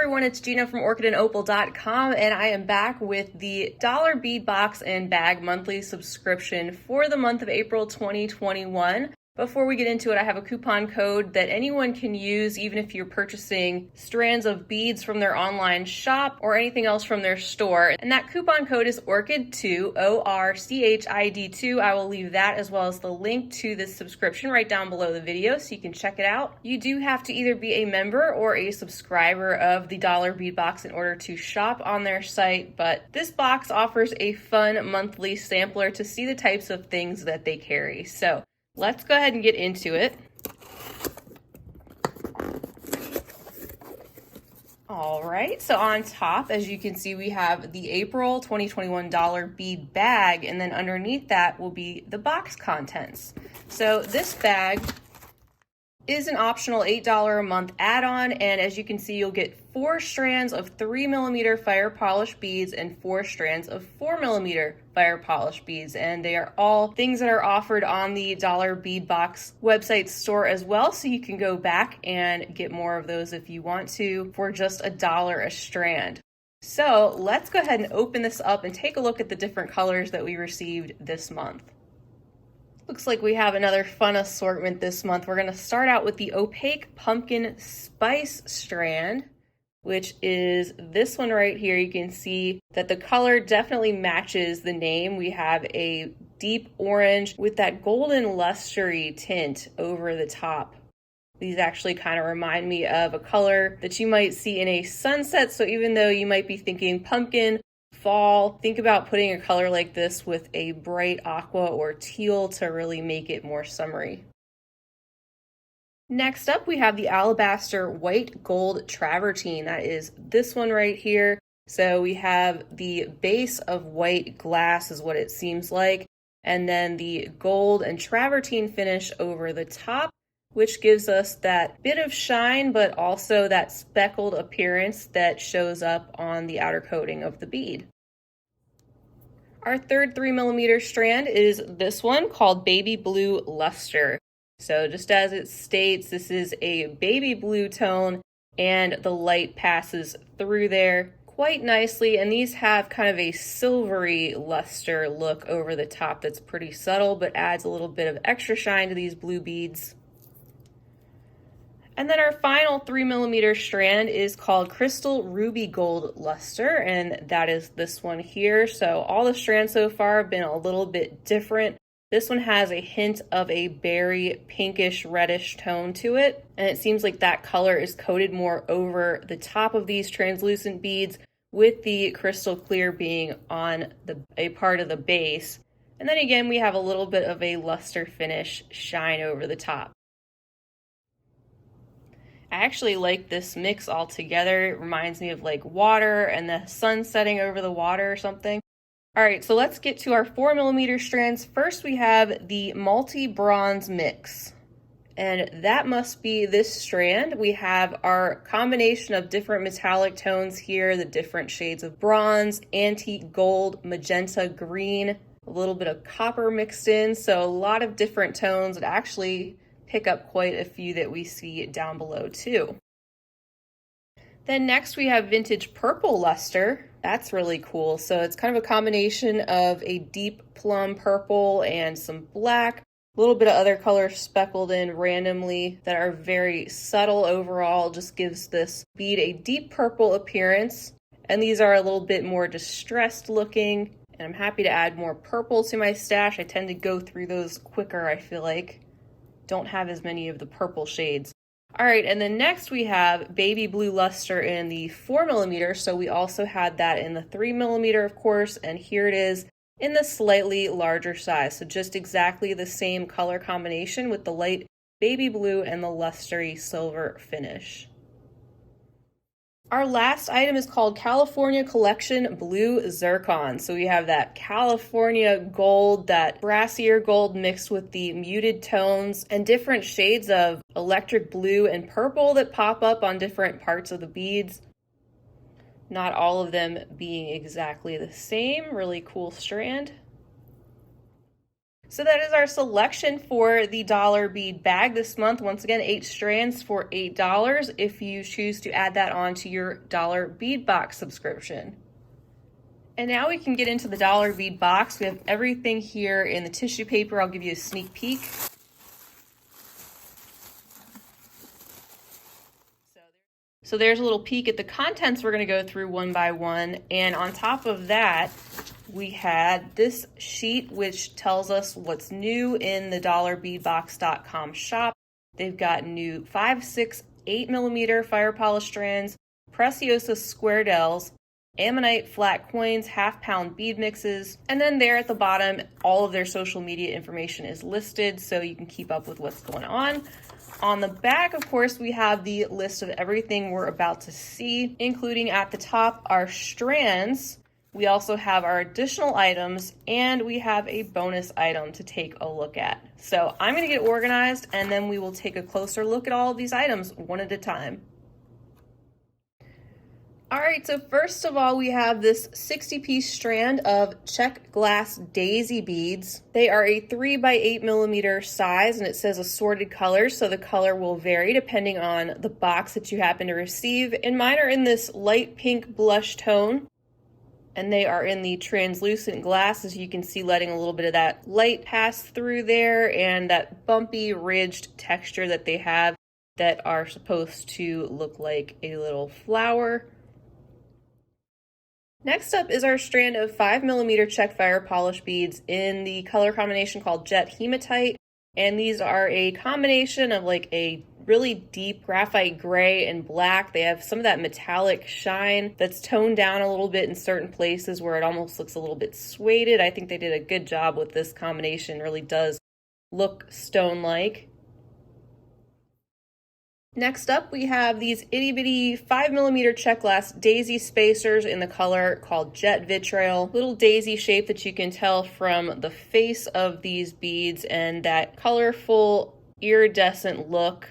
everyone, it's Gina from orchidandopal.com, and I am back with the dollar bead box and bag monthly subscription for the month of April 2021. Before we get into it, I have a coupon code that anyone can use even if you're purchasing strands of beads from their online shop or anything else from their store. And that coupon code is ORCHID2, ORCHID2. I will leave that as well as the link to this subscription right down below the video so you can check it out. You do have to either be a member or a subscriber of the dollar bead box in order to shop on their site, but this box offers a fun monthly sampler to see the types of things that they carry. So let's go ahead and get into it. All right, so on top, as you can see, we have the April 2021 dollar bead bag, and then underneath that will be the box contents. So this bag is an optional $8 a month add-on, and as you can see, you'll get 4 strands of 3mm fire polish beads and 4 strands of 4mm fire polish beads, and they are all things that are offered on the dollar bead box website store as well, so you can go back and get more of those if you want to for just $1 a strand. So let's go ahead and open this up and take a look at the different colors that we received this month. Looks like we have another fun assortment this month. We're going to start out with the opaque pumpkin spice strand, which is this one right here. You can see that the color definitely matches the name. We have a deep orange with that golden lustery tint over the top. These actually kind of remind me of a color that you might see in a sunset. So even though you might be thinking pumpkin, fall, think about putting a color like this with a bright aqua or teal to really make it more summery. Next up, we have the alabaster white gold travertine. That is this one right here. So we have the base of white glass is what it seems like, and then the gold and travertine finish over the top, which gives us that bit of shine, but also that speckled appearance that shows up on the outer coating of the bead. Our third 3mm strand is this one called Baby Blue Luster. So just as it states, this is a baby blue tone and the light passes through there quite nicely, and these have kind of a silvery luster look over the top that's pretty subtle but adds a little bit of extra shine to these blue beads. And then our final 3mm strand is called Crystal Ruby Gold Luster, and that is this one here. So all the strands so far have been a little bit different. This one has a hint of a berry pinkish reddish tone to it, and it seems like that color is coated more over the top of these translucent beads, with the crystal clear being on a part of the base. And then again, we have a little bit of a luster finish shine over the top. I actually like this mix all together. It reminds me of like water and the sun setting over the water or something. All right, so let's get to our 4mm strands. First, we have the multi-bronze mix, and that must be this strand. We have our combination of different metallic tones here, the different shades of bronze, antique gold, magenta, green, a little bit of copper mixed in, so a lot of different tones that actually pick up quite a few that we see down below too. Then next we have vintage purple luster. That's really cool. So it's kind of a combination of a deep plum purple and some black, a little bit of other colors speckled in randomly that are very subtle overall. Just gives this bead a deep purple appearance. And these are a little bit more distressed looking. And I'm happy to add more purple to my stash. I tend to go through those quicker, I feel like. Don't have as many of the purple shades. All right, and then next we have baby blue luster in the 4mm, so we also had that in the 3mm, of course, and here it is in the slightly larger size. So just exactly the same color combination with the light baby blue and the lustery silver finish. Our last item is called California Collection Blue Zircon. So we have that California gold, that brassier gold mixed with the muted tones and different shades of electric blue and purple that pop up on different parts of the beads. Not all of them being exactly the same. Really cool strand. So that is our selection for the dollar bead bag this month. Once again, 8 strands for $8 if you choose to add that on to your dollar bead box subscription. And now we can get into the dollar bead box. We have everything here in the tissue paper. I'll give you a sneak peek. So there's a little peek at the contents we're going to go through one by one. And on top of that, we had this sheet which tells us what's new in the dollarbeadbox.com shop. They've got new 5, 6, 8 millimeter fire polish strands, Preciosa square dells, ammonite flat coins, half-pound bead mixes, and then there at the bottom, all of their social media information is listed so you can keep up with what's going on. On the back, of course, we have the list of everything we're about to see, including at the top our strands. We also have our additional items, and we have a bonus item to take a look at. So I'm going to get organized, and then we will take a closer look at all of these items one at a time. All right, so first of all, we have this 60-piece strand of check glass daisy beads. They are a 3 by 8 millimeter size, and it says assorted colors, so the color will vary depending on the box that you happen to receive. And mine are in this light pink blush tone, and they are in the translucent glass, as you can see, letting a little bit of that light pass through there, and that bumpy, ridged texture that they have that are supposed to look like a little flower. Next up is our strand of 5 millimeter check fire polish beads in the color combination called Jet Hematite. And these are a combination of like a really deep graphite gray and black. They have some of that metallic shine that's toned down a little bit in certain places where it almost looks a little bit suede. I think they did a good job with this combination. It really does look stone-like. Next up, we have these itty bitty 5 millimeter check glass daisy spacers in the color called Jet Vitriol. Little daisy shape that you can tell from the face of these beads and that colorful iridescent look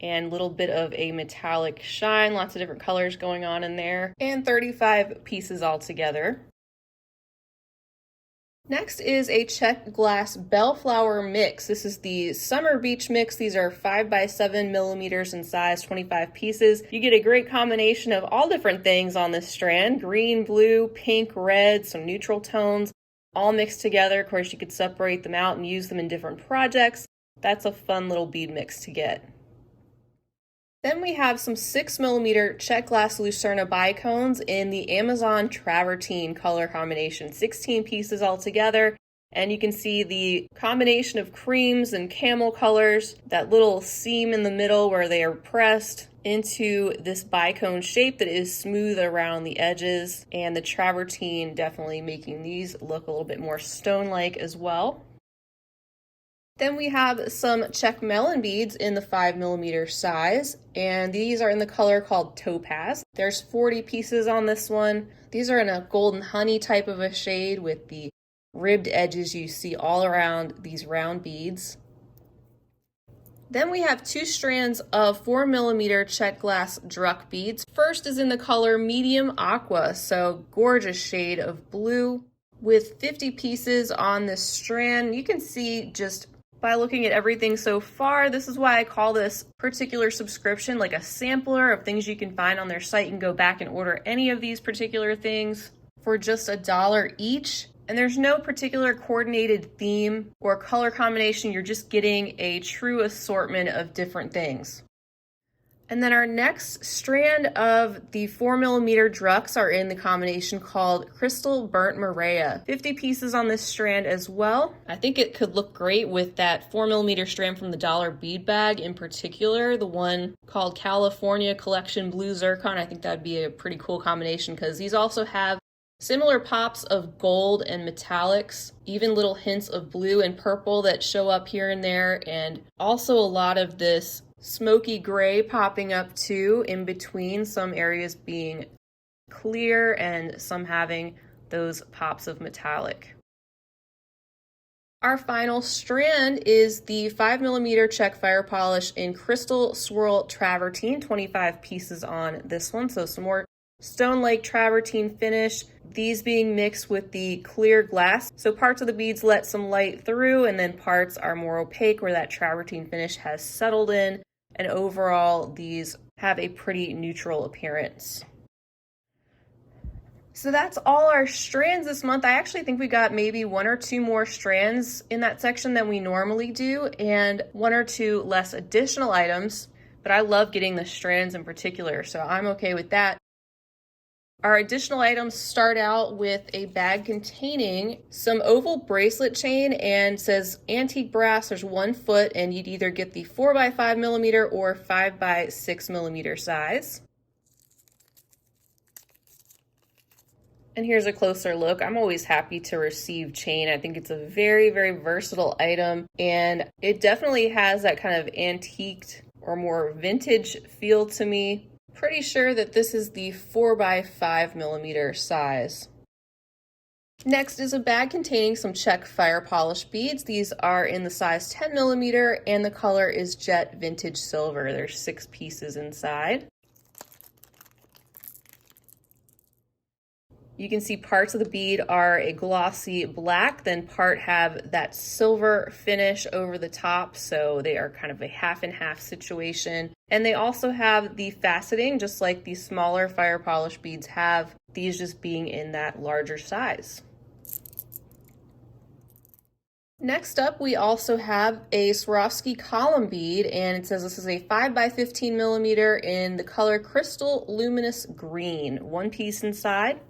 and little bit of a metallic shine. Lots of different colors going on in there, and 35 pieces altogether. Next is a check glass bellflower mix. This is the Summer Beach mix. These are 5 by 7 millimeters in size, 25 pieces. You get a great combination of all different things on this strand: green, blue, pink, red, some neutral tones, all mixed together. Of course, you could separate them out and use them in different projects. That's a fun little bead mix to get. Then we have some 6 millimeter check glass Lucerna bicones in the Amazon Travertine color combination, 16 pieces altogether. And you can see the combination of creams and camel colors, that little seam in the middle where they are pressed into this bicone shape that is smooth around the edges, and the travertine definitely making these look a little bit more stone-like as well. Then we have some check melon beads in the 5 millimeter size, and these are in the color called Topaz. There's 40 pieces on this one. These are in a golden honey type of a shade with the ribbed edges you see all around these round beads. Then we have 2 strands of 4 millimeter check glass Druck beads. First is in the color medium aqua, so gorgeous shade of blue with 50 pieces on this strand. You can see just by looking at everything so far, this is why I call this particular subscription like a sampler of things you can find on their site. You can go back and order any of these particular things for just $1 each. And there's no particular coordinated theme or color combination. You're just getting a true assortment of different things. And then our next strand of the 4 millimeter Drucks are in the combination called Crystal Burnt Maria. 50 pieces on this strand as well. I think it could look great with that 4 millimeter strand from the dollar bead bag in particular, the one called California Collection Blue Zircon. I think that'd be a pretty cool combination because these also have similar pops of gold and metallics, even little hints of blue and purple that show up here and there, and also a lot of this smoky gray popping up too in between, some areas being clear and some having those pops of metallic. Our final strand is the 5 millimeter check fire polish in Crystal Swirl Travertine, 25 pieces on this one, so some more Stone Lake travertine finish, these being mixed with the clear glass. So parts of the beads let some light through, and then parts are more opaque where that travertine finish has settled in. And overall, these have a pretty neutral appearance. So that's all our strands this month. I actually think we got maybe 1 or 2 more strands in that section than we normally do, and 1 or 2 less additional items, but I love getting the strands in particular, so I'm okay with that. Our additional items start out with a bag containing some oval bracelet chain and says antique brass. There's 1 foot, and you'd either get the 4x5mm or 5x6mm size. And here's a closer look. I'm always happy to receive chain. I think it's a very, very versatile item, and it definitely has that kind of antiqued or more vintage feel to me. Pretty sure that this is the 4x5mm size. Next is a bag containing some check fire polish beads. These are in the size 10mm, and the color is jet vintage silver. There's 6 pieces inside. You can see parts of the bead are a glossy black, then part have that silver finish over the top, so they are kind of a half and half situation. And they also have the faceting, just like the smaller fire polish beads have, these just being in that larger size. Next up, we also have a Swarovski column bead, and it says this is a 5x15mm in the color Crystal Luminous Green. 1 piece inside.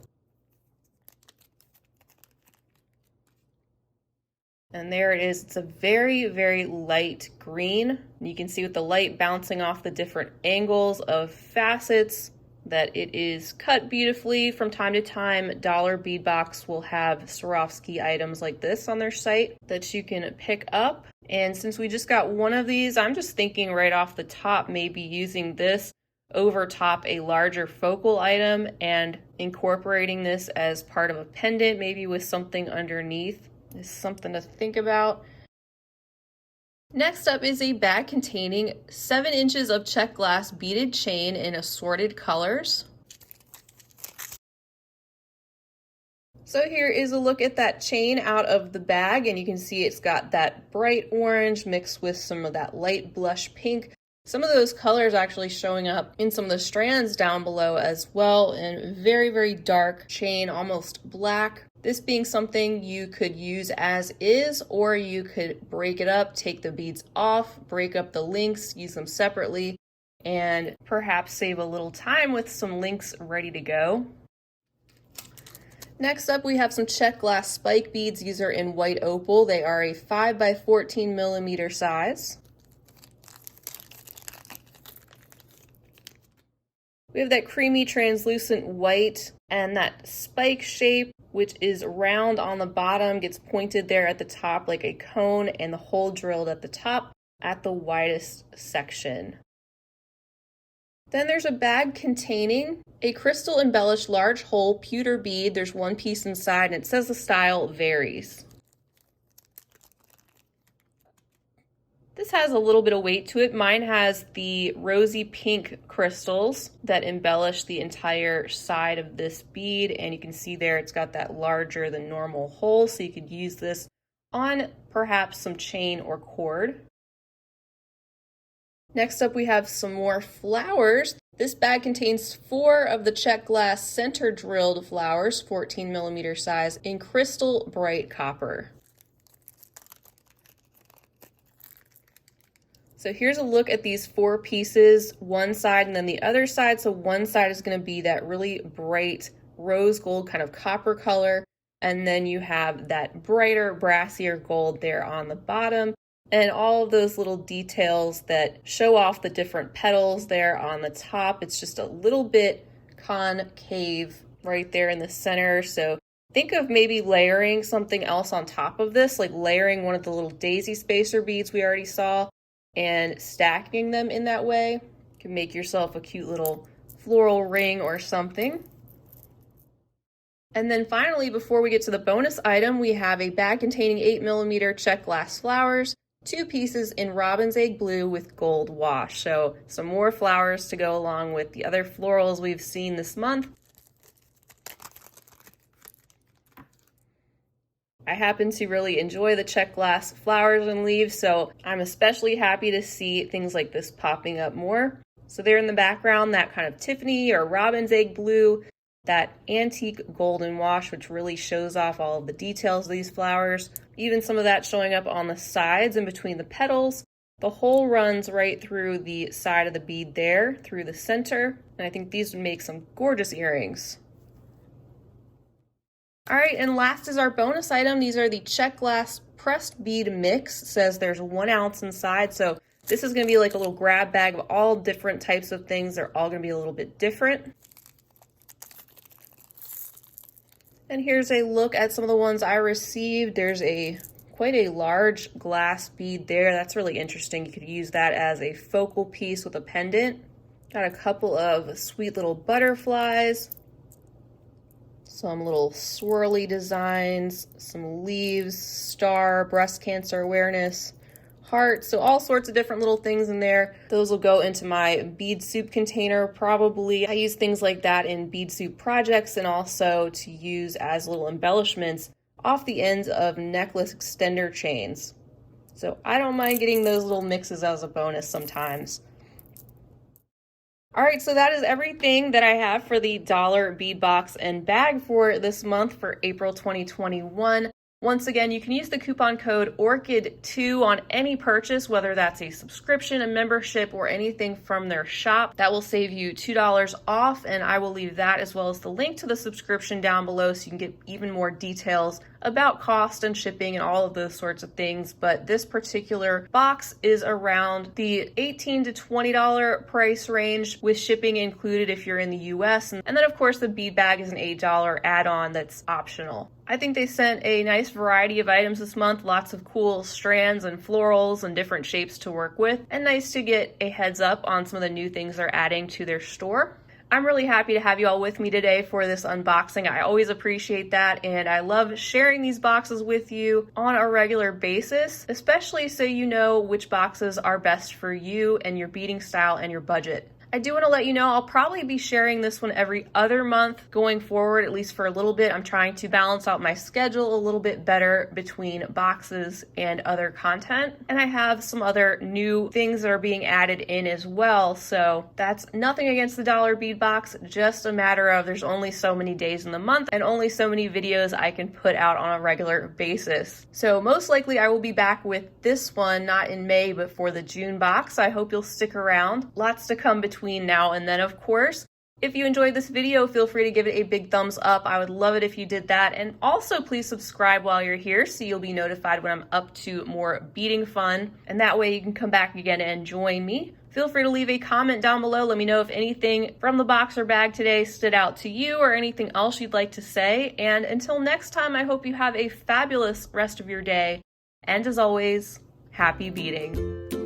And there it is. It's a very, very light green. You can see with the light bouncing off the different angles of facets that it is cut beautifully. From time to time, Dollar Bead Box will have Swarovski items like this on their site that you can pick up. And since we just got 1 of these, I'm just thinking right off the top, maybe using this over top a larger focal item and incorporating this as part of a pendant, maybe with something underneath. Is something to think about. Next up is a bag containing 7 inches of check glass beaded chain in assorted colors. So here is a look at that chain out of the bag, and you can see it's got that bright orange mixed with some of that light blush pink. Some of those colors actually showing up in some of the strands down below as well, and very, very dark chain, almost black. This being something you could use as is, or you could break it up, take the beads off, break up the links, use them separately, and perhaps save a little time with some links ready to go. Next up, we have some check glass spike beads. These are in white opal. They are a 5x14mm size. We have that creamy translucent white and that spike shape, which is round on the bottom, gets pointed there at the top like a cone, and the hole drilled at the top at the widest section. Then there's a bag containing a crystal embellished large hole pewter bead. There's 1 piece inside, and it says the style varies. This has a little bit of weight to it. Mine has the rosy pink crystals that embellish the entire side of this bead, and you can see there it's got that larger than normal hole, so you could use this on perhaps some chain or cord. Next up, we have some more flowers. This bag contains 4 of the check glass center drilled flowers, 14mm size, in crystal bright copper. So here's a look at these 4 pieces, one side and then the other side. So one side is going to be that really bright rose gold kind of copper color, and then you have that brighter, brassier gold there on the bottom, and all of those little details that show off the different petals there on the top. It's just a little bit concave right there in the center. So think of maybe layering something else on top of this, like layering one of the little daisy spacer beads we already saw, and stacking them in that way. You can make yourself a cute little floral ring or something. And then finally, before we get to the bonus item, we have a bag containing 8mm check glass flowers, 2 pieces in robin's egg blue with gold wash. So some more flowers to go along with the other florals we've seen this month. I happen to really enjoy the check glass flowers and leaves, so I'm especially happy to see things like this popping up more. So there in the background, that kind of Tiffany or robin's egg blue, that antique golden wash, which really shows off all of the details of these flowers. Even some of that showing up on the sides and between the petals. The hole runs right through the side of the bead there, through the center, and I think these would make some gorgeous earrings. All right, and last is our bonus item. These are the check glass pressed bead mix. It says there's 1 ounce inside, so this is gonna be like a little grab bag of all different types of things. They're all gonna be a little bit different. And here's a look at some of the ones I received. There's quite a large glass bead there. That's really interesting. You could use that as a focal piece with a pendant. Got a couple of sweet little butterflies, some little swirly designs, some leaves, star, breast cancer awareness, heart, so all sorts of different little things in there. Those will go into my bead soup container probably. I use things like that in bead soup projects and also to use as little embellishments off the ends of necklace extender chains. So I don't mind getting those little mixes as a bonus sometimes. All right, so that is everything that I have for the dollar bead box and bag for this month for April 2021. Once again, you can use the coupon code ORCHID2 on any purchase, whether that's a subscription, a membership, or anything from their shop. That will save you $2 off, and I will leave that as well as the link to the subscription down below so you can get even more details about cost and shipping and all of those sorts of things. But this particular box is around the $18 to $20 price range with shipping included if you're in the US. And then of course the bead bag is an $8 add-on that's optional. I think they sent a nice variety of items this month, lots of cool strands and florals and different shapes to work with, and nice to get a heads up on some of the new things they're adding to their store. I'm really happy to have you all with me today for this unboxing. I always appreciate that, and I love sharing these boxes with you on a regular basis, especially so you know which boxes are best for you and your beading style and your budget. I do want to let you know I'll probably be sharing this one every other month going forward, at least for a little bit. I'm trying to balance out my schedule a little bit better between boxes and other content. And I have some other new things that are being added in as well. So that's nothing against the dollar bead box, just a matter of there's only so many days in the month and only so many videos I can put out on a regular basis. So most likely I will be back with this one, not in May, but for the June box. I hope you'll stick around. Lots to come between now and then, of course. If you enjoyed this video, feel free to give it a big thumbs up. I would love it if you did that. And also please subscribe while you're here so you'll be notified when I'm up to more beading fun. And that way you can come back again and join me. Feel free to leave a comment down below. Let me know if anything from the box or bag today stood out to you or anything else you'd like to say. And until next time, I hope you have a fabulous rest of your day. And as always, happy beading.